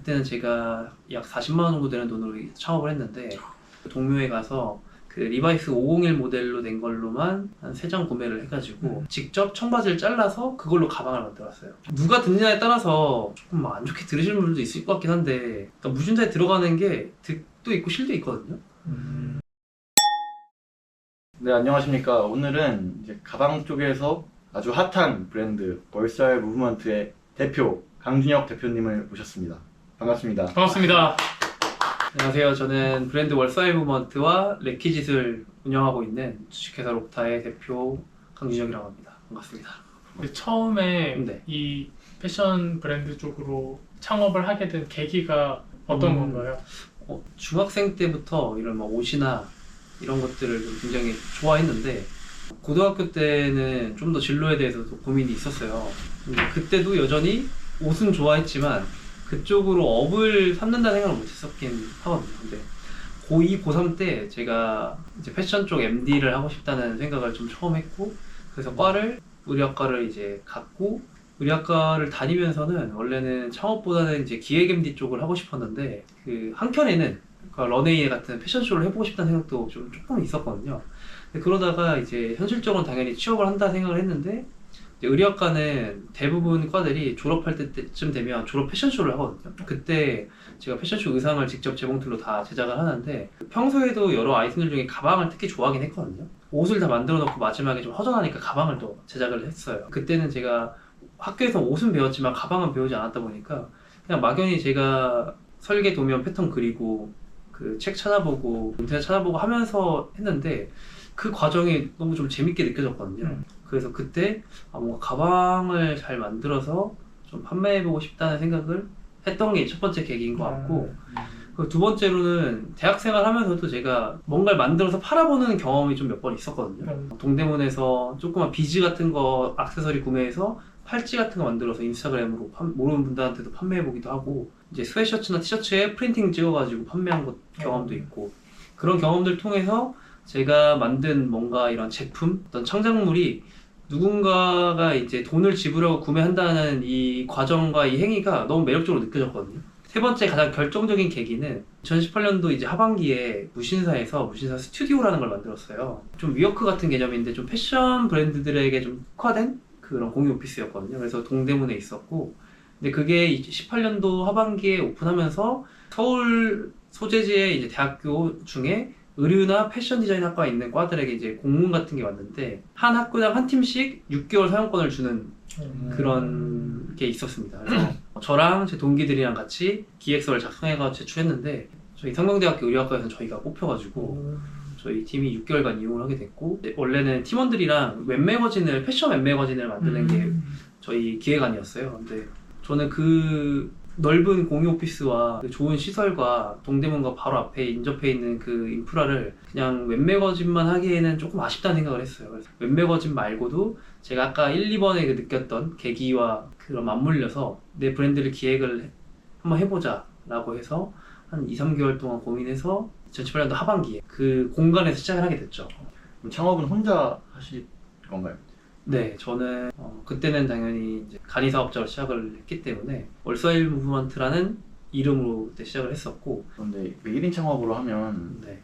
그때는 제가 약 40만 원 정도 되는 돈으로 창업을 했는데 동묘에 가서 그 리바이스 501 모델로 된 걸로만 한 3장 구매를 해가지고 직접 청바지를 잘라서 그걸로 가방을 만들었어요. 누가 듣느냐에 따라서 조금 안 좋게 들으시는 분들도 있을 것 같긴 한데, 그러니까 무신사에 들어가는 게 득도 있고 실도 있거든요. 네, 안녕하십니까. 오늘은 이제 가방 쪽에서 아주 핫한 브랜드 월살 무브먼트의 대표 강준혁 대표님을 모셨습니다. 반갑습니다. 반갑습니다. 안녕하세요. 저는 브랜드 월사이 무브먼트와 레키짓을 운영하고 있는 주식회사 록타의 대표 강준혁이라고 합니다. 반갑습니다. 처음에 네. 이 패션 브랜드 쪽으로 창업을 하게 된 계기가 어떤 건가요? 중학생 때부터 이런 뭐 옷이나 이런 것들을 굉장히 좋아했는데 고등학교 때는 좀 더 진로에 대해서도 고민이 있었어요. 근데 그때도 여전히 옷은 좋아했지만 그쪽으로 업을 삼는다는 생각을 못했었긴 하거든요. 근데 고2, 고3 때 제가 이제 패션 쪽 MD를 하고 싶다는 생각을 좀 처음 했고, 그래서 우리 학과를 이제 갔고, 우리 학과를 다니면서는 원래는 창업보다는 이제 기획 MD 쪽을 하고 싶었는데 그 한켠에는 그러니까 런웨이 같은 패션쇼를 해보고 싶다는 생각도 좀 조금 있었거든요. 근데 그러다가 이제 현실적으로는 당연히 취업을 한다 생각을 했는데, 의류학과는 대부분 과들이 졸업할 때쯤 되면 졸업 패션쇼를 하거든요. 그때 제가 패션쇼 의상을 직접 재봉틀로 다 제작을 하는데, 평소에도 여러 아이템들 중에 가방을 특히 좋아하긴 했거든요. 옷을 다 만들어 놓고 마지막에 좀 허전하니까 가방을 또 제작을 했어요. 그때는 제가 학교에서 옷은 배웠지만 가방은 배우지 않았다 보니까 그냥 막연히 제가 설계 도면 패턴 그리고 그 책 찾아보고 인터넷 찾아보고 하면서 했는데 그 과정이 너무 좀 재밌게 느껴졌거든요. 그래서 그때 뭔가 가방을 잘 만들어서 좀 판매해보고 싶다는 생각을 했던 게 첫 번째 계기인 것 같고, 그 두 번째로는 대학생활 하면서도 제가 뭔가를 만들어서 팔아보는 경험이 좀 몇 번 있었거든요. 동대문에서 조그만 비즈 같은 거 액세서리 구매해서 팔찌 같은 거 만들어서 인스타그램으로 모르는 분들한테도 판매해보기도 하고, 이제 스웨셔츠나 티셔츠에 프린팅 찍어가지고 판매한 경험도 있고, 그런 경험들 통해서 제가 만든 뭔가 이런 제품, 어떤 창작물이 누군가가 이제 돈을 지불하고 구매한다는 이 과정과 이 행위가 너무 매력적으로 느껴졌거든요. 세 번째 가장 결정적인 계기는 2018년도 이제 하반기에 무신사 스튜디오라는 걸 만들었어요. 좀 위워크 같은 개념인데 좀 패션 브랜드들에게 좀 특화된 그런 공유 오피스였거든요. 그래서 동대문에 있었고, 근데 그게 18년도 하반기에 오픈하면서 서울 소재지의 이제 대학교 중에 의류나 패션 디자인 학과에 있는 과들에게 이제 공문 같은 게 왔는데 한 학교당 한 팀씩 6개월 사용권을 주는 그런 게 있었습니다. 그래서 저랑 제 동기들이랑 같이 기획서를 작성해서 제출했는데 저희 성경대학교 의류학과에서는 저희가 뽑혀가지고 저희 팀이 6개월간 이용을 하게 됐고, 원래는 팀원들이랑 패션 웹매거진을 만드는 게 저희 기획안이었어요. 근데 저는 그 넓은 공유 오피스와 그 좋은 시설과 동대문과 바로 앞에 인접해 있는 그 인프라를 그냥 웹매거진만 하기에는 조금 아쉽다는 생각을 했어요. 그래서 웹매거진 말고도 제가 아까 1, 2번에 그 느꼈던 계기와 그런 맞물려서 내 브랜드를 기획을 한번 해보자 라고 해서 한 2, 3개월 동안 고민해서 2018년도 하반기에 그 공간에서 시작을 하게 됐죠. 그럼 창업은 혼자 하실 건가요? 네, 저는 그때는 당연히 이제 간이 사업자로 시작을 했기 때문에 월사일 무브먼트라는 이름으로 그때 시작을 했었고, 그런데 1인 창업으로 하면 네.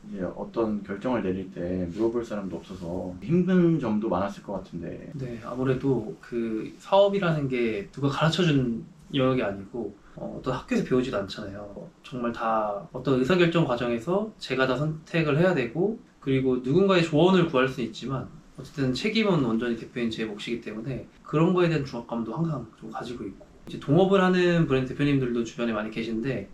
이제 어떤 결정을 내릴 때 물어볼 사람도 없어서 힘든 점도 많았을 것 같은데. 네, 아무래도 그 사업이라는 게 누가 가르쳐준 영역이 아니고 어떤 학교에서 배우지도 않잖아요. 정말 다 어떤 의사결정 과정에서 제가 다 선택을 해야 되고, 그리고 누군가의 조언을 구할 수는 있지만 어쨌든 책임은 온전히 대표인 제 몫이기 때문에 그런 거에 대한 중압감도 항상 좀 가지고 있고, 이제 동업을 하는 브랜드 대표님들도 주변에 많이 계신데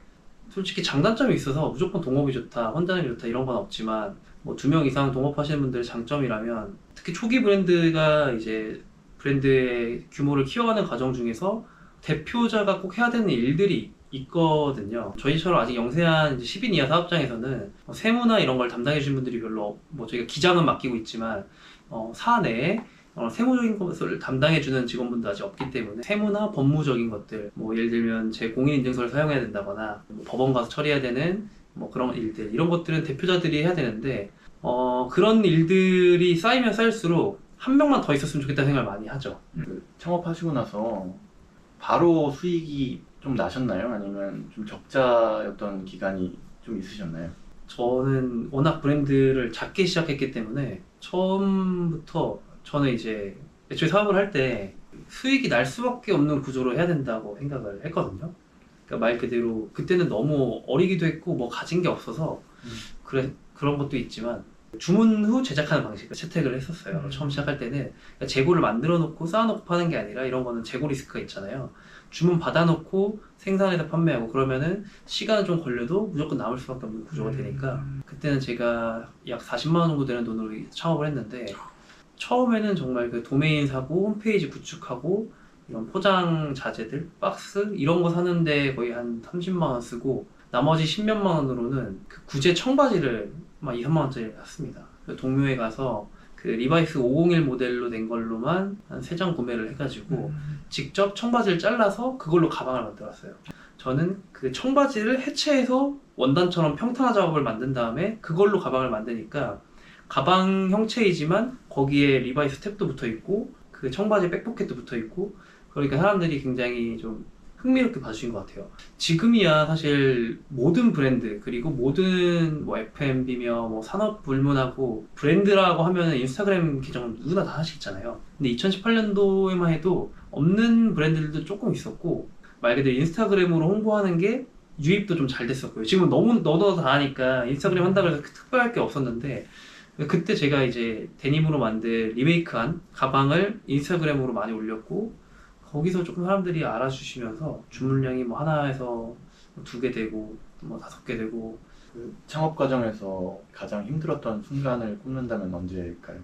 솔직히 장단점이 있어서 무조건 동업이 좋다, 혼자는 좋다 이런 건 없지만 뭐 2명 이상 동업하시는 분들의 장점이라면, 특히 초기 브랜드가 이제 브랜드의 규모를 키워가는 과정 중에서 대표자가 꼭 해야 되는 일들이 있거든요. 저희처럼 아직 영세한 10인 이하 사업장에서는 세무나 이런 걸 담당해 주신 분들이 별로 저희가 기장은 맡기고 있지만 사내에 세무적인 것을 담당해주는 직원분도 아직 없기 때문에 세무나 법무적인 것들, 예를 들면 제 공인인증서를 사용해야 된다거나 법원 가서 처리해야 되는 그런 일들, 이런 것들은 대표자들이 해야 되는데 그런 일들이 쌓이면 쌓일수록 한 명만 더 있었으면 좋겠다는 생각을 많이 하죠. 창업하시고 나서 바로 수익이 좀 나셨나요? 아니면 좀 적자였던 기간이 좀 있으셨나요? 저는 워낙 브랜드를 작게 시작했기 때문에 처음부터 저는 이제 애초에 사업을 할 때 수익이 날 수밖에 없는 구조로 해야 된다고 생각을 했거든요. 그러니까 말 그대로 그때는 너무 어리기도 했고 뭐 가진 게 없어서 그런 것도 있지만 주문 후 제작하는 방식을 채택을 했었어요. 처음 시작할 때는 그러니까 재고를 만들어 놓고 쌓아놓고 파는 게 아니라 이런 거는 재고 리스크가 있잖아요. 주문 받아놓고 생산해서 판매하고 그러면은 시간은 좀 걸려도 무조건 남을 수밖에 없는 구조가 되니까 그때는 제가 약 40만 원 정도 되는 돈으로 창업을 했는데 처음에는 정말 그 도메인 사고 홈페이지 구축하고 이런 포장 자재들 박스 이런 거 사는데 거의 한 30만 원 쓰고 나머지 10몇만 원으로는 그 구제 청바지를 막 2, 3만 원짜리 샀습니다. 동묘에 가서 그 리바이스 501 모델로 된 걸로만 한 3장 구매를 해가지고 직접 청바지를 잘라서 그걸로 가방을 만들었어요. 저는 그 청바지를 해체해서 원단처럼 평탄화 작업을 만든 다음에 그걸로 가방을 만드니까 가방 형체이지만 거기에 리바이스 탭도 붙어 있고 그 청바지 백포켓도 붙어 있고 그러니까 사람들이 굉장히 좀 흥미롭게 봐주신 것 같아요. 지금이야 사실 모든 브랜드 그리고 모든 뭐 F&B며 뭐 산업 불문하고 브랜드라고 하면은 인스타그램 계정 누구나 다 하나씩 있잖아요. 근데 2018년도에만 해도 없는 브랜드들도 조금 있었고 말 그대로 인스타그램으로 홍보하는 게 유입도 좀 잘 됐었고요. 지금은 너무 너도 다 하니까 인스타그램 한다고 해서 특별할 게 없었는데 그때 제가 이제 데님으로 만든 리메이크한 가방을 인스타그램으로 많이 올렸고 거기서 조금 사람들이 알아주시면서 주문량이 뭐 하나에서 2개 되고 뭐 5개 되고 그 창업 과정에서 가장 힘들었던 순간을 꼽는다면 언제일까요?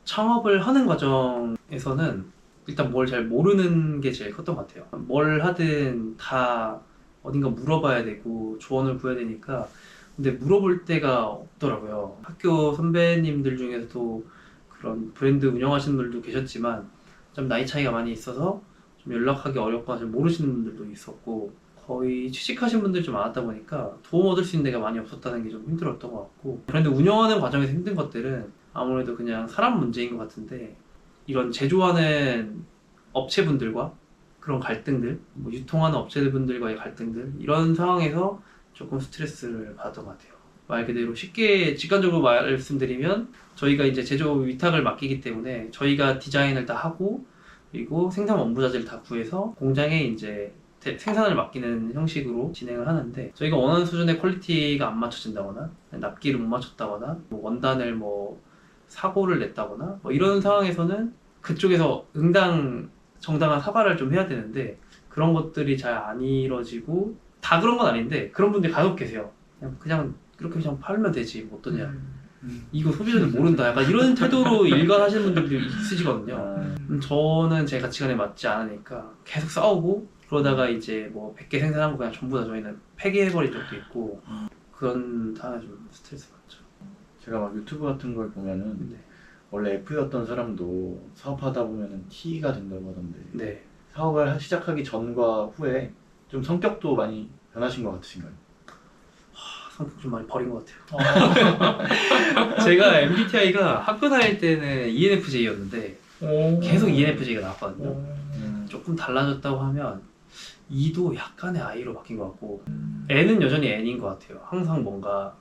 창업을 하는 과정에서는 일단 뭘 잘 모르는 게 제일 컸던 것 같아요. 뭘 하든 다 어딘가 물어봐야 되고 조언을 구해야 되니까 근데 물어볼 데가 없더라고요. 학교 선배님들 중에서도 그런 브랜드 운영하시는 분들도 계셨지만 좀 나이 차이가 많이 있어서 좀 연락하기 어렵거나 잘 모르시는 분들도 있었고 거의 취직하신 분들이 좀 많았다 보니까 도움 얻을 수 있는 데가 많이 없었다는 게 좀 힘들었던 것 같고 브랜드 운영하는 과정에서 힘든 것들은 아무래도 그냥 사람 문제인 것 같은데 이런 제조하는 업체분들과 그런 갈등들 뭐 유통하는 업체분들과의 갈등들 이런 상황에서 조금 스트레스를 받았던 것 같아요. 말 그대로 쉽게 직관적으로 말씀드리면 저희가 이제 제조 위탁을 맡기기 때문에 저희가 디자인을 다 하고 그리고 생산 원부 자재를 다 구해서 공장에 이제 생산을 맡기는 형식으로 진행을 하는데 저희가 원하는 수준의 퀄리티가 안 맞춰진다거나 납기를 못 맞췄다거나 뭐 원단을 뭐 사고를 냈다거나 뭐 이런 상황에서는 그쪽에서 정당한 사과를 좀 해야 되는데 그런 것들이 잘 안 이루어지고 다 그런 건 아닌데 그런 분들이 간혹 계세요. 그냥 그렇게 그냥 팔면 되지 뭐 어떠냐 이거 소비자들 모른다 약간 이런 태도로 일관하시는 분들도 있으시거든요. 저는 제 가치관에 맞지 않으니까 계속 싸우고 그러다가 이제 뭐 100개 생산한 거 그냥 전부 다 저희는 폐기해버릴 적도 있고 그런 상황에 좀 스트레스 받죠. 제가 막 유튜브 같은 걸 보면은 네. 원래 F였던 사람도 사업하다 보면은 T가 된다고 하던데 네. 사업을 시작하기 전과 후에 좀 성격도 많이 변하신 것 같으신가요? 성격 좀 많이 버린 것 같아요. 제가 MBTI가 학교 다닐 때는 ENFJ였는데 계속 ENFJ가 나왔거든요. 조금 달라졌다고 하면 E도 약간의 I로 바뀐 것 같고 N은 여전히 N인 것 같아요. 항상 뭔가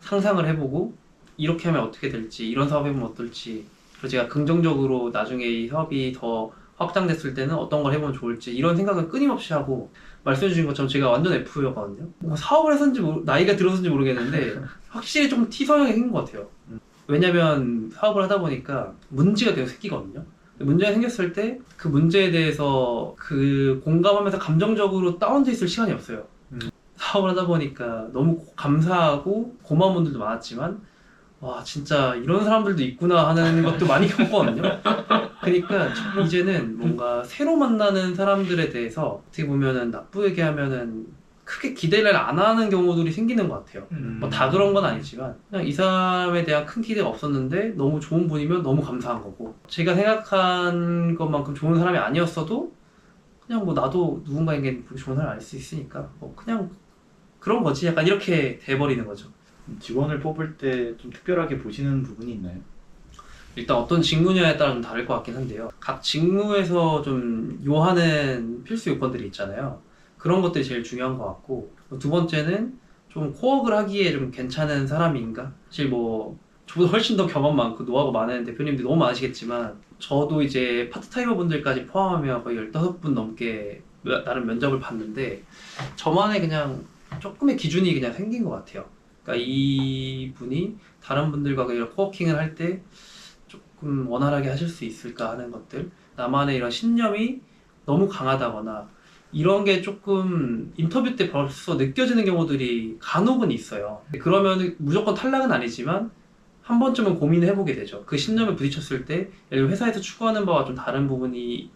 상상을 해보고 이렇게 하면 어떻게 될지 이런 사업 해보면 어떨지 그리고 제가 긍정적으로 나중에 이 사업이 더 확장됐을 때는 어떤 걸 해보면 좋을지 이런 생각을 끊임없이 하고 말씀해주신 것처럼 제가 완전 F였거든요. 뭐 사업을 해서인지 나이가 들어서인지 모르겠는데 확실히 좀 T 성향이 생긴 것 같아요. 왜냐면 사업을 하다 보니까 문제가 계속 생기거든요. 문제가 생겼을 때 그 문제에 대해서 그 공감하면서 감정적으로 다운돼 있을 시간이 없어요. 사업을 하다 보니까 너무 감사하고 고마운 분들도 많았지만 와 진짜 이런 사람들도 있구나 하는 것도 많이 겪었거든요. 그러니까 이제는 뭔가 새로 만나는 사람들에 대해서 어떻게 보면은 나쁘게 하면은 크게 기대를 안 하는 경우들이 생기는 것 같아요. 뭐 다 그런 건 아니지만 그냥 이 사람에 대한 큰 기대가 없었는데 너무 좋은 분이면 너무 감사한 거고 제가 생각한 것만큼 좋은 사람이 아니었어도 그냥 뭐 나도 누군가에게 좋은 사람을 알 수 있으니까 뭐 그냥 그런 거지 약간 이렇게 돼버리는 거죠. 직원을 뽑을 때 좀 특별하게 보시는 부분이 있나요? 일단 어떤 직무냐에 따라 좀 다를 것 같긴 한데요. 각 직무에서 좀 요하는 필수 요건들이 있잖아요. 그런 것들이 제일 중요한 것 같고, 두 번째는 좀 코어를 하기에 좀 괜찮은 사람인가? 사실 뭐 저보다 훨씬 더 경험 많고 노하우 많은 대표님들이 너무 많으시겠지만, 저도 이제 파트타이머 분들까지 포함하면 거의 15분 넘게 나름 면접을 봤는데, 저만의 그냥 조금의 기준이 그냥 생긴 것 같아요. 그러니까 이분이 다른 분들과 이런 코워킹을 할 때 조금 원활하게 하실 수 있을까 하는 것들, 나만의 이런 신념이 너무 강하다거나 이런 게 조금 인터뷰 때 벌써 느껴지는 경우들이 간혹은 있어요. 그러면 무조건 탈락은 아니지만 한 번쯤은 고민을 해보게 되죠. 그 신념에 부딪혔을 때, 예를 들어 회사에서 추구하는 바와 좀 다른 부분이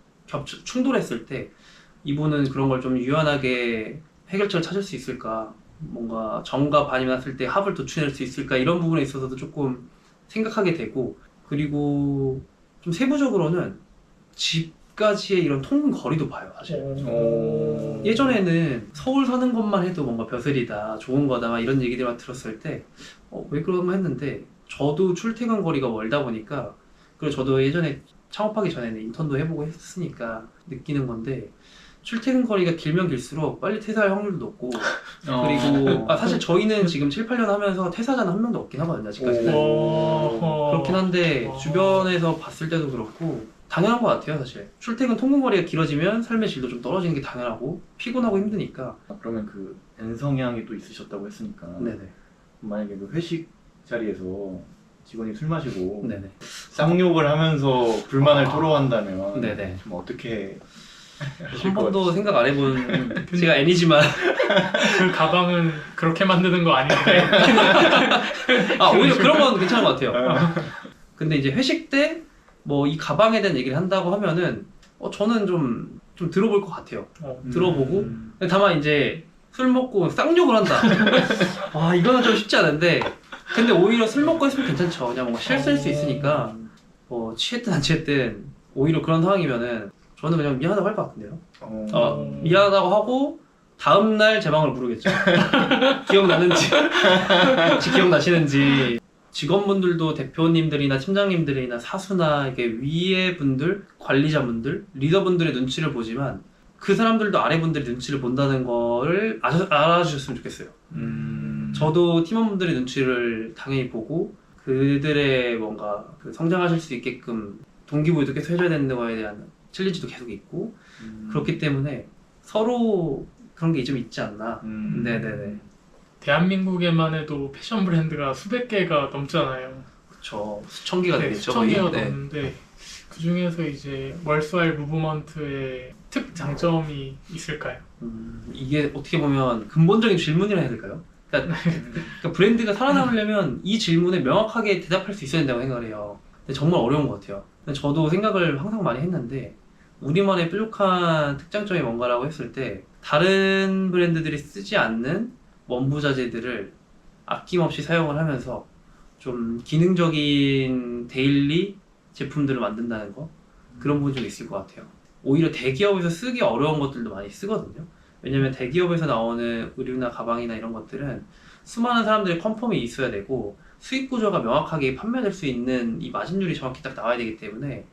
충돌했을 때 이분은 그런 걸 좀 유연하게 해결책을 찾을 수 있을까, 뭔가 정과 반이 났을 때 합을 도출할 수 있을까, 이런 부분에 있어서도 조금 생각하게 되고, 그리고 좀 세부적으로는 집까지의 이런 통근 거리도 봐요, 사실. 오. 예전에는 서울 사는 것만 해도 뭔가 벼슬이다, 좋은 거다, 막 이런 얘기들만 들었을 때, 왜 그런가 했는데, 저도 출퇴근 거리가 멀다 보니까, 그리고 저도 예전에 창업하기 전에는 인턴도 해보고 했으니까 느끼는 건데, 출퇴근 거리가 길면 길수록 빨리 퇴사할 확률도 높고, 그리고 사실 저희는 지금 7, 8년 하면서 퇴사자는 한 명도 없긴 하거든요, 아직까지는. 그렇긴 한데 주변에서 봤을 때도 그렇고 당연한 것 같아요. 사실 출퇴근 통근거리가 길어지면 삶의 질도 좀 떨어지는 게 당연하고, 피곤하고 힘드니까. 그러면 그 N성향이 또 있으셨다고 했으니까 네네. 만약에 그 회식 자리에서 직원이 술 마시고 네네. 쌍욕을 하면서 불만을 토로한다면 네네. 좀 어떻게 한 번도 생각 안 해본 제가 N이지만 그 가방은 그렇게 만드는 거 아닌데. 오히려 그런 건 괜찮은 것 같아요. 근데 이제 회식 때 뭐 이 가방에 대한 얘기를 한다고 하면은 저는 좀 들어볼 것 같아요. 들어보고. 근데 다만 이제 술 먹고 쌍욕을 한다. 이거는 좀 쉽지 않은데, 근데 오히려 술 먹고 했으면 괜찮죠. 그냥 뭔가 실수할 수 있으니까, 뭐 취했든 안 취했든 오히려 그런 상황이면은 저는 그냥 미안하다고 할 것 같은데요. 미안하다고 하고 다음날 제 방을 부르겠죠. 기억나는지 혹시 기억나시는지. 직원분들도 대표님들이나 팀장님들이나 사수나 이게 위에 분들, 관리자분들, 리더분들의 눈치를 보지만 그 사람들도 아래분들의 눈치를 본다는 거를 알아주셨으면 좋겠어요. 저도 팀원분들의 눈치를 당연히 보고 그들의 뭔가 그 성장하실 수 있게끔 동기부여도 계속 해줘야 되는 거에 대한 챌린지도 계속 있고, 그렇기 때문에 서로 그런 게 좀 있지 않나. 네네네. 대한민국에만 해도 패션 브랜드가 수백 개가 넘잖아요. 그쵸. 수천 개가 되겠죠. 수천 개가 거의. 네. 넘는데 그 중에서 이제 월스와일 무브먼트의 특장점이 있을까요? 이게 어떻게 보면 근본적인 질문이라 해야 될까요? 그러니까 브랜드가 살아남으려면 이 질문에 명확하게 대답할 수 있어야 된다고 생각을 해요. 근데 정말 어려운 것 같아요. 근데 저도 생각을 항상 많이 했는데, 우리만의 뾰족한 특장점이 뭔가라고 했을 때 다른 브랜드들이 쓰지 않는 원부자재들을 아낌없이 사용을 하면서 좀 기능적인 데일리 제품들을 만든다는 거, 그런 부분이 좀 있을 것 같아요. 오히려 대기업에서 쓰기 어려운 것들도 많이 쓰거든요. 왜냐면 대기업에서 나오는 의류나 가방이나 이런 것들은 수많은 사람들의 컨펌이 있어야 되고 수익 구조가 명확하게 판매될 수 있는 이 마진율이 정확히 딱 나와야 되기 때문에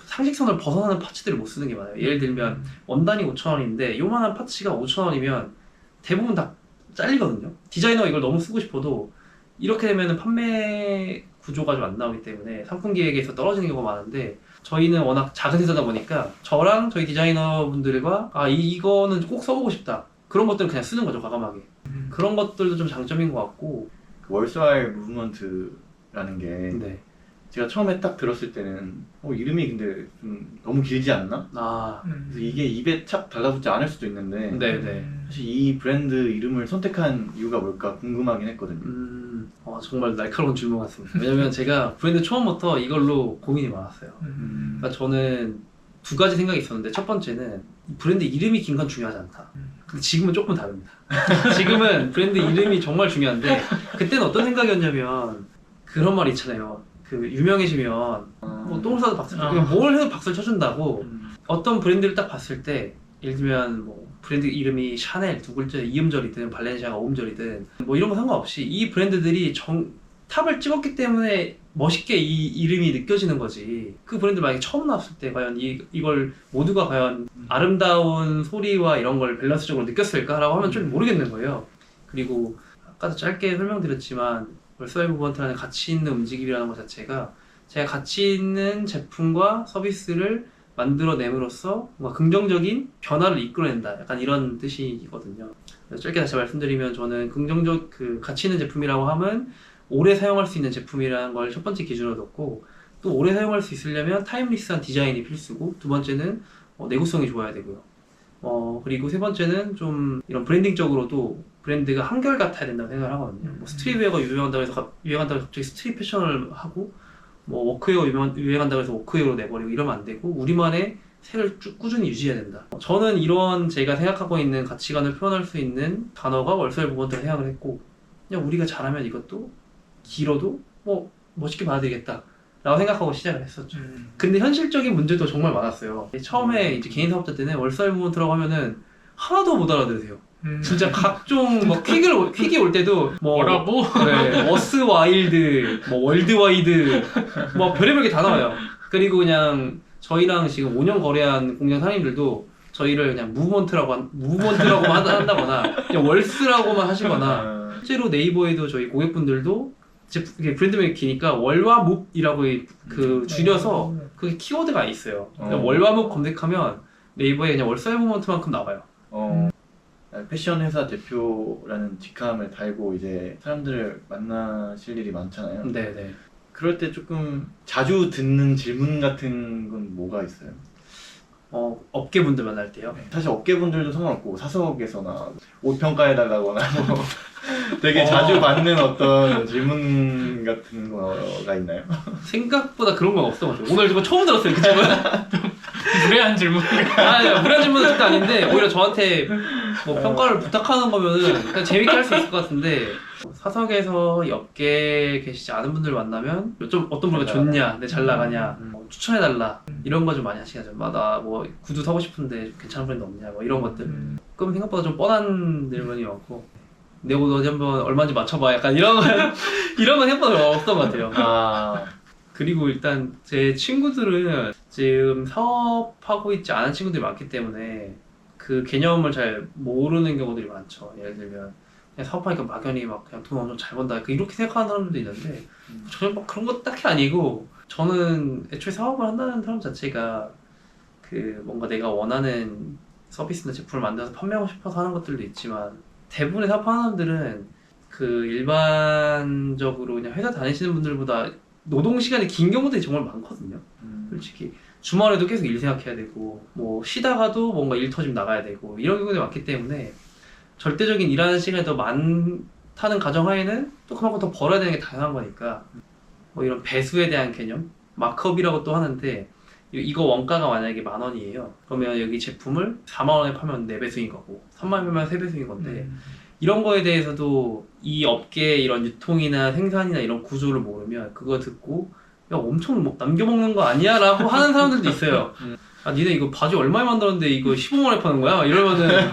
상식선을 벗어나는 파츠들을 못 쓰는 게 많아요. 예를 들면 원단이 5,000원인데 요만한 파츠가 5,000원이면 대부분 다 잘리거든요. 디자이너가 이걸 너무 쓰고 싶어도 이렇게 되면 판매 구조가 좀 안 나오기 때문에 상품 기획에서 떨어지는 경우가 많은데, 저희는 워낙 작은 회사다 보니까 저랑 저희 디자이너 분들과 이거는 꼭 써보고 싶다, 그런 것들은 그냥 쓰는 거죠, 과감하게. 그런 것들도 좀 장점인 것 같고. 그 월스와일 무브먼트라는 게 네. 제가 처음에 딱 들었을 때는 이름이 근데 좀 너무 길지 않나? 그래서 이게 입에 착 달라붙지 않을 수도 있는데 네네. 사실 이 브랜드 이름을 선택한 이유가 뭘까 궁금하긴 했거든요. 정말 날카로운 질문 같습니다. 왜냐면 제가 브랜드 처음부터 이걸로 고민이 많았어요. 그러니까 저는 두 가지 생각이 있었는데, 첫 번째는 브랜드 이름이 긴 건 중요하지 않다. 근데 지금은 조금 다릅니다. 지금은 브랜드 이름이 정말 중요한데, 그때는 어떤 생각이었냐면 그런 말 있잖아요. 그 유명해지면 뭐 똥을 싸도 박수, 뭘 해도 박수를 쳐준다고. 어떤 브랜드를 딱 봤을 때, 예를 들면 뭐 브랜드 이름이 샤넬 두 글자 2음절이든 발렌시아가 5음절이든 뭐 이런 거 상관없이 이 브랜드들이 탑을 찍었기 때문에 멋있게 이 이름이 느껴지는 거지. 그 브랜드 만약에 처음 나왔을 때 과연 이걸 모두가 과연 아름다운 소리와 이런 걸 밸런스적으로 느꼈을까라고 하면 좀 모르겠는 거예요. 그리고 아까도 짧게 설명드렸지만 월서의 무브먼트라는 가치 있는 움직임이라는 것 자체가 제가 가치 있는 제품과 서비스를 만들어냄으로써 뭔가 긍정적인 변화를 이끌어낸다. 약간 이런 뜻이거든요. 그래서 짧게 다시 말씀드리면 저는 긍정적 그 가치 있는 제품이라고 하면 오래 사용할 수 있는 제품이라는 걸 첫 번째 기준으로 뒀고, 또 오래 사용할 수 있으려면 타임리스한 디자인이 필수고, 두 번째는 내구성이 좋아야 되고요. 그리고 세 번째는 좀 이런 브랜딩적으로도 브랜드가 한결같아야 된다고 생각을 하거든요. 뭐 스트릿웨어가 유행한다고 해서 갑자기 스트릿 패션을 하고, 뭐 워크웨어 유행한다고 해서 워크웨어로 내버리고 이러면 안 되고, 우리만의 색을 쭉 꾸준히 유지해야 된다. 저는 이런 제가 생각하고 있는 가치관을 표현할 수 있는 단어가 월서의 무브먼트라고 생각을 했고, 그냥 우리가 잘하면 이것도 길어도 뭐 멋있게 받아들이겠다 라고 생각하고 시작을 했었죠. 근데 현실적인 문제도 정말 많았어요. 처음에 이제 개인 사업자 때는 월서의 무브먼트라고 하면은 하나도 못 알아들으세요. 진짜 각종 뭐 퀵이 올 때도 뭐라고? 네, 워스 와일드, 뭐 월드 와이드, 뭐 별의별 게 다 나와요. 그리고 저희랑 지금 5년 거래한 공장 사장님들도 저희를 그냥 무브먼트라고만 한다거나 그냥 월스라고만 하시거나, 실제로 네이버에도 저희 고객분들도 이게 브랜드명이 기니까 월화묵이라고 줄여서 그게 키워드가 있어요. 그러니까 월화묵 검색하면 네이버에 그냥 월서의 무브먼트만큼 나와요. 패션 회사 대표라는 직함을 달고 이제 사람들을 만나실 일이 많잖아요. 네네. 그럴 때 조금 자주 듣는 질문 같은 건 뭐가 있어요? 업계분들 만날 때요. 사실 업계분들도 상관없고 사석에서나 옷 평가해달라거나 뭐 되게 자주 받는 어떤 질문 같은 거가 있나요? 생각보다 그런 건 없던 것 같아요. 오늘 이거 처음 들었어요, 그 질문. 무례한 질문. 아니, 무례한 질문은 절대 아닌데, 오히려 저한테 뭐 평가를 부탁하는 거면은 그냥 재밌게 할 수 있을 것 같은데, 사석에서 이 업계에 계시지 않은 분들 만나면 좀 어떤 분이 좋냐, 내 잘 나가냐, 추천해달라 이런 거 좀 많이 하시죠. 나 뭐 구두 사고 싶은데 괜찮은 브랜드 없냐, 뭐 이런 것들. 그럼 생각보다 좀 뻔한 질문이 많고, 내 옷 어디 한번 얼마인지 맞춰봐, 약간 이런 건 생각보다 없던 것 같아요. 그리고 일단 제 친구들은 지금 사업하고 있지 않은 친구들이 많기 때문에 그 개념을 잘 모르는 경우들이 많죠. 예를 들면 그냥 사업하니까 막연히 막 그냥 돈 엄청 잘 번다 이렇게 생각하는 사람들도 있는데, 저는 막 그런 거 딱히 아니고, 저는 애초에 사업을 한다는 사람 자체가 그 뭔가 내가 원하는 서비스나 제품을 만들어서 판매하고 싶어서 하는 것들도 있지만, 대부분의 사업하는 사람들은 그 일반적으로 그냥 회사 다니시는 분들보다 노동 시간이 긴 경우들이 정말 많거든요. 솔직히 주말에도 계속 일 생각해야 되고, 뭐 쉬다가도 뭔가 일 터지면 나가야 되고 이런 경우들이 많기 때문에 절대적인 일하는 시간이 더 많다는 가정하에는 또 그만큼 더 벌어야 되는 게 당연한 거니까, 뭐 이런 배수에 대한 개념, 마크업이라고 또 하는데, 이거 원가가 만약에 10,000원이에요. 그러면 여기 제품을 40,000원에 파면 4배수인 거고, 30,000원에 파면 3배수인 건데, 이런 거에 대해서도 이 업계의 이런 유통이나 생산이나 이런 구조를 모르면 그거 듣고 야 엄청 뭐 남겨먹는 거 아니야? 라고 하는 사람들도 있어요. 아 니네 이거 바지 얼마에 만들었는데 이거 15만원에 파는 거야? 이러면은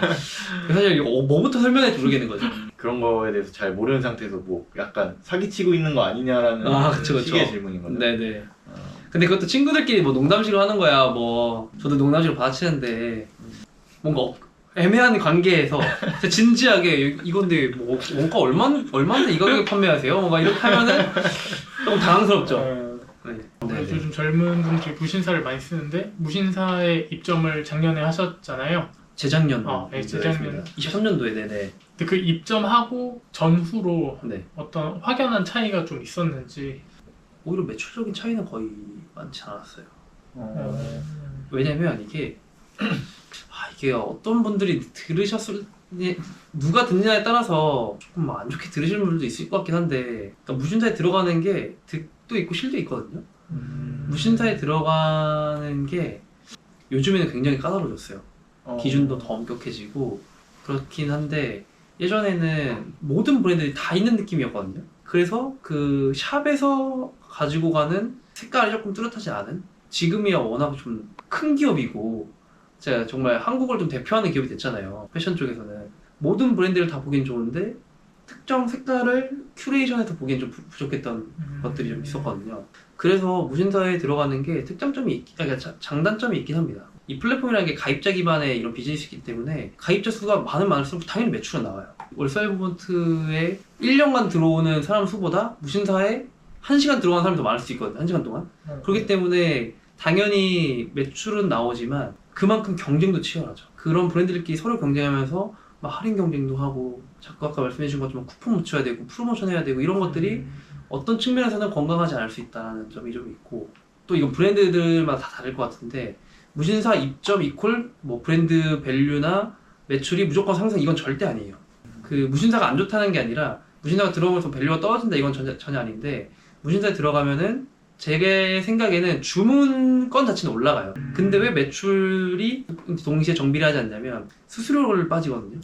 사실 이거 뭐부터 설명할지 모르겠는 거죠. 그런 거에 대해서 잘 모르는 상태에서 뭐 약간 사기치고 있는 거 아니냐라는 그쵸. 식의 질문인 거죠. 네네. 근데 그것도 친구들끼리 뭐 농담식으로 하는 거야. 뭐 저도 농담식으로 받아치는데 뭔가 애매한 관계에서 진지하게 이건데 뭐 원가 얼마인데 이 가격에 판매하세요? 뭔가 이렇게 하면은 조금 당황스럽죠. 네. 그래서 요즘 젊은 분들이 무신사를 많이 쓰는데, 무신사에 입점을 작년에 하셨잖아요. 재작년. 네, 재작년. 23년도에 네네. 근데 그 입점하고 전후로 네. 어떤 확연한 차이가 좀 있었는지. 오히려 매출적인 차이는 거의 많지 않았어요. 왜냐면 이게 어떤 분들이 누가 듣느냐에 따라서 조금 안 좋게 들으시는 분들도 있을 것 같긴 한데, 그러니까 무신사에 들어가는 게 득도 있고 실도 있거든요. 무신사에 들어가는 게 요즘에는 굉장히 까다로워졌어요. 기준도 더 엄격해지고 그렇긴 한데, 예전에는 모든 브랜드들이 다 있는 느낌이었거든요. 그래서 그 샵에서 가지고 가는 색깔이 조금 뚜렷하지 않은, 지금이야 워낙 좀 큰 기업이고 제가 정말 한국을 좀 대표하는 기업이 됐잖아요. 패션 쪽에서는 모든 브랜드를 다 보긴 좋은데 특정 색깔을 큐레이션해서 보기엔 좀 부족했던 것들이 좀 있었거든요. 그래서 무신사에 들어가는 게 장단점이 있긴 합니다. 이 플랫폼이라는 게 가입자 기반의 이런 비즈니스이기 때문에 가입자 수가 많을수록 당연히 매출은 나와요. 월사일 무브먼트에 1년간 들어오는 사람 수보다 무신사에 1시간 들어가는 사람이 더 많을 수 있거든요. 1시간 동안. 그렇기 때문에 당연히 매출은 나오지만 그만큼 경쟁도 치열하죠. 그런 브랜드들끼리 서로 경쟁하면서 막 할인 경쟁도 하고 자꾸 아까 말씀해 주신 것처럼 쿠폰 묻혀야 되고 프로모션 해야 되고 이런 것들이 어떤 측면에서는 건강하지 않을 수 있다는 점이 좀 있고, 또 이건 브랜드들마다 다 다를 것 같은데 무신사 입점 이퀄 뭐 브랜드 밸류나 매출이 무조건 상승, 이건 절대 아니에요. 그 무신사가 안 좋다는 게 아니라 무신사가 들어오면서 밸류가 떨어진다, 이건 전혀 아닌데, 무신사에 들어가면은 제 생각에는 주문건 자체는 올라가요. 근데 왜 매출이 동시에 정비를 하지 않냐면 수수료를 빠지거든요.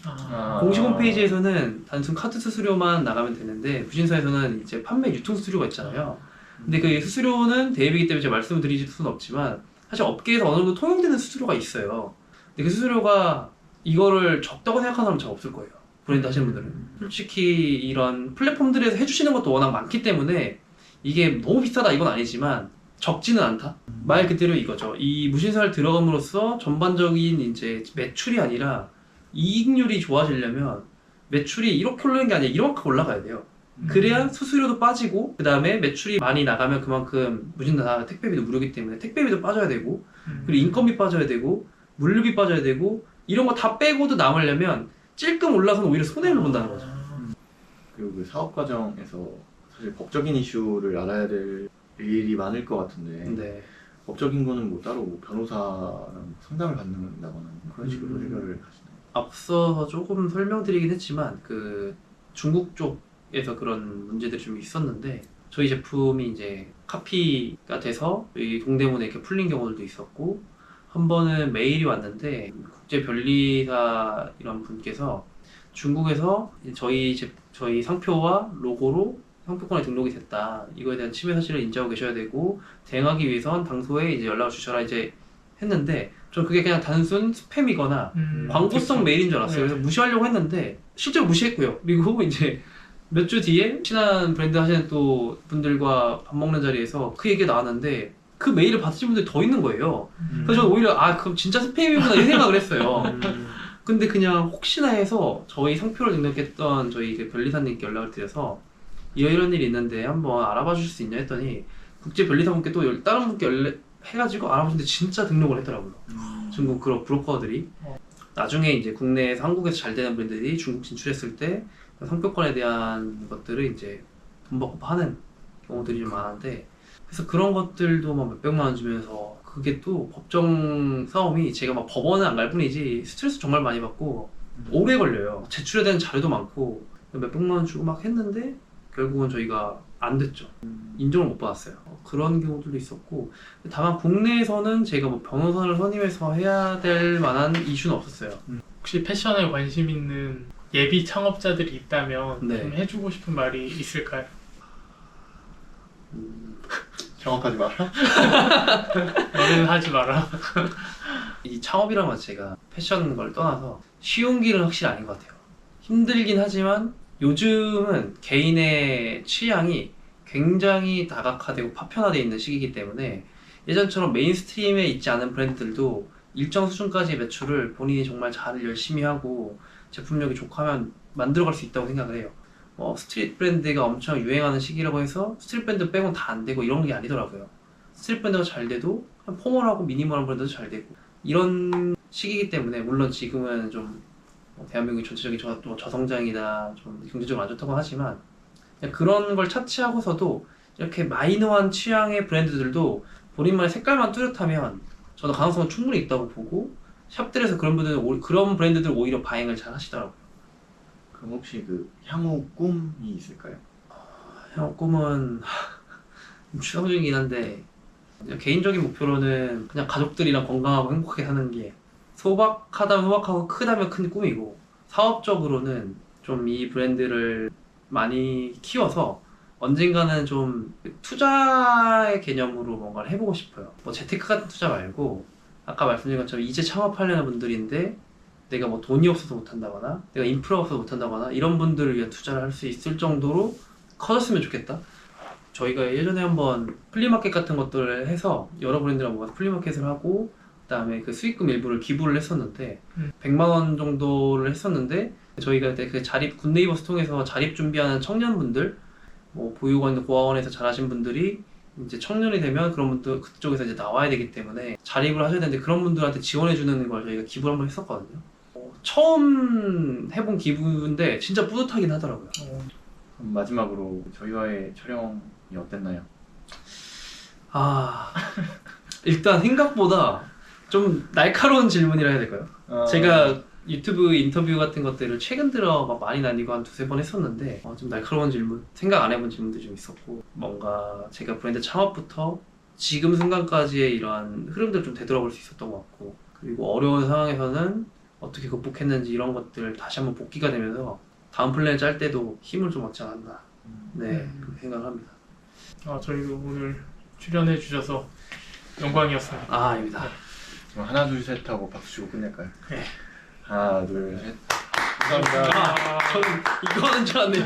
공식 홈페이지에서는 단순 카드 수수료만 나가면 되는데 무신사에서는 이제 판매 유통 수수료가 있잖아요. 근데 그 수수료는 대입이기 때문에 제가 말씀을 드릴 수는 없지만 사실 업계에서 어느 정도 통용되는 수수료가 있어요. 근데 그 수수료가 이거를 적다고 생각하는 사람은 잘 없을 거예요. 브랜드 하시는 분들은. 솔직히 이런 플랫폼들에서 해주시는 것도 워낙 많기 때문에 이게 너무 비싸다 이건 아니지만 적지는 않다? 말 그대로 이거죠. 이 무신사를 들어감으로써 전반적인 이제 매출이 아니라 이익률이 좋아지려면 매출이 이렇게 올라가는 게 아니라 이렇게 올라가야 돼요. 그래야 수수료도 빠지고, 그 다음에 매출이 많이 나가면 그만큼 무신사 택배비도 무료이기 때문에 택배비도 빠져야 되고, 그리고 인건비 빠져야 되고, 물류비 빠져야 되고, 이런 거 다 빼고도 남으려면 찔끔 올라서는 오히려 손해를 본다는 거죠. 그리고 그 사업 과정에서 사실 법적인 이슈를 알아야 될 일이 많을 것 같은데 네. 법적인 거는 뭐 따로 뭐 변호사랑 상담을 받는다거나 그런 식으로 해결을 하시나요? 앞서서 조금 설명드리긴 했지만 그 중국 쪽에서 그런 문제들이 좀 있었는데, 저희 제품이 이제 카피가 돼서 이 동대문에 이렇게 풀린 경우들도 있었고, 한 번은 메일이 왔는데 국제 변리사 이런 분께서 중국에서 저희 상표와 로고로 상표권에 등록이 됐다, 이거에 대한 침해 사실을 인지하고 계셔야 되고 대응하기 위해선 당소에 이제 연락을 주셔라 이제 했는데, 전 그게 그냥 단순 스팸이거나 광고성 메일인 줄 알았어요. 그래서 무시하려고 했는데 실제로 무시했고요. 그리고 이제 몇 주 뒤에 친한 브랜드 하시는 또 분들과 밥 먹는 자리에서 그 얘기가 나왔는데 그 메일을 받으신 분들이 더 있는 거예요. 그래서 저는 오히려 그럼 진짜 스팸이구나 이 생각을 했어요. 근데 그냥 혹시나 해서 저희 상표를 등록했던 저희 그 변리사님께 연락을 드려서 이런 일이 있는데 한번 알아봐 주실 수 있냐 했더니 국제 변리사분께 또 다른 분께 해가지고 알아보시는데 진짜 등록을 했더라고요. 중국 그런 브로커들이. 나중에 이제 국내에서 한국에서 잘 되는 브랜드들이 중국 진출했을 때 상표권에 대한 것들을 이제 돈 받고 파는 경우들이 좀 많은데, 그래서 그런 것들도 막 몇백만 원 주면서, 그게 또 법정 싸움이 제가 막 법원은 안 갈 뿐이지 스트레스 정말 많이 받고 오래 걸려요. 제출해야 되는 자료도 많고 몇백만 원 주고 막 했는데 결국은 저희가 안 됐죠. 인정을 못 받았어요. 그런 경우들도 있었고, 다만 국내에서는 제가 뭐 변호사를 선임해서 해야 될 만한 이슈는 없었어요. 혹시 패션에 관심 있는 예비 창업자들이 있다면 네. 좀 해주고 싶은 말이 있을까요? 정확하지 마라. 너는 하지 마라. 이 창업이라는 것 자체가 패션 걸 떠나서 쉬운 길은 확실히 아닌 것 같아요. 힘들긴 하지만 요즘은 개인의 취향이 굉장히 다각화되고 파편화되어 있는 시기이기 때문에 예전처럼 메인스트림에 있지 않은 브랜드들도 일정 수준까지의 매출을 본인이 정말 잘 열심히 하고 제품력이 좋고 하면 만들어갈 수 있다고 생각을 해요. 스트릿 브랜드가 엄청 유행하는 시기라고 해서 스트릿 브랜드 빼고는 다 안 되고 이런 게 아니더라고요. 스트릿 브랜드가 잘 돼도 그냥 포멀하고 미니멀한 브랜드도 잘 되고 이런 시기이기 때문에, 물론 지금은 좀 대한민국이 전체적인 저성장이다, 좀 경제적으로 안 좋다고 하지만 그냥 그런 걸 차치하고서도 이렇게 마이너한 취향의 브랜드들도 본인만의 색깔만 뚜렷하면 저는 가능성은 충분히 있다고 보고, 샵들에서 그런 브랜드들 오히려 바잉을 잘 하시더라고요. 그럼 혹시 그 향후 꿈이 있을까요? 형 꿈은 추상적이긴 한데 개인적인 목표로는 그냥 가족들이랑 건강하고 행복하게 사는 게 소박하다면 소박하고 크다면 큰 꿈이고, 사업적으로는 좀 이 브랜드를 많이 키워서 언젠가는 좀 투자의 개념으로 뭔가를 해보고 싶어요. 뭐 재테크 같은 투자 말고 아까 말씀드린 것처럼 이제 창업하려는 분들인데 내가 뭐 돈이 없어서 못한다거나 내가 인프라가 없어서 못한다거나 이런 분들을 위한 투자를 할 수 있을 정도로 커졌으면 좋겠다. 저희가 예전에 한번 플리마켓 같은 것들을 해서 여러 브랜드랑 모아서 플리마켓을 하고 그다음에 그 수익금 일부를 기부를 했었는데 100만 원 정도를 했었는데 저희가 그때 그 자립 굿네이버스 통해서 자립 준비하는 청년분들 뭐 보육원 고아원에서 자라신 분들이 이제 청년이 되면 그런 분들 그쪽에서 이제 나와야 되기 때문에 자립을 하셔야 되는데 그런 분들한테 지원해 주는 걸 저희가 기부를 한번 했었거든요. 처음 해본 기부인데 진짜 뿌듯하긴 하더라고요. 그럼 마지막으로 저희와의 촬영이 어땠나요? 아 일단 생각보다 좀 날카로운 질문이라 해야 될까요? 제가 유튜브 인터뷰 같은 것들을 최근 들어 막 많이 다니고 한 두세 번 했었는데 좀 날카로운 질문, 생각 안 해본 질문도 좀 있었고 뭔가 제가 브랜드 창업부터 지금 순간까지의 이러한 흐름들을 좀 되돌아볼 수 있었던 것 같고 그리고 어려운 상황에서는 어떻게 극복했는지 이런 것들 다시 한번 복귀가 되면서 다음 플랜을 짤 때도 힘을 좀 얻지 않았나 네 그렇게 생각을 합니다. 저희도 오늘 출연해 주셔서 영광이었습니다. 아닙니다. 그럼 하나 둘 셋 하고 박수 치고 끝낼까요? 네. 하나 둘 셋. 감사합니다. 저는 이거 하는 줄 알았네요.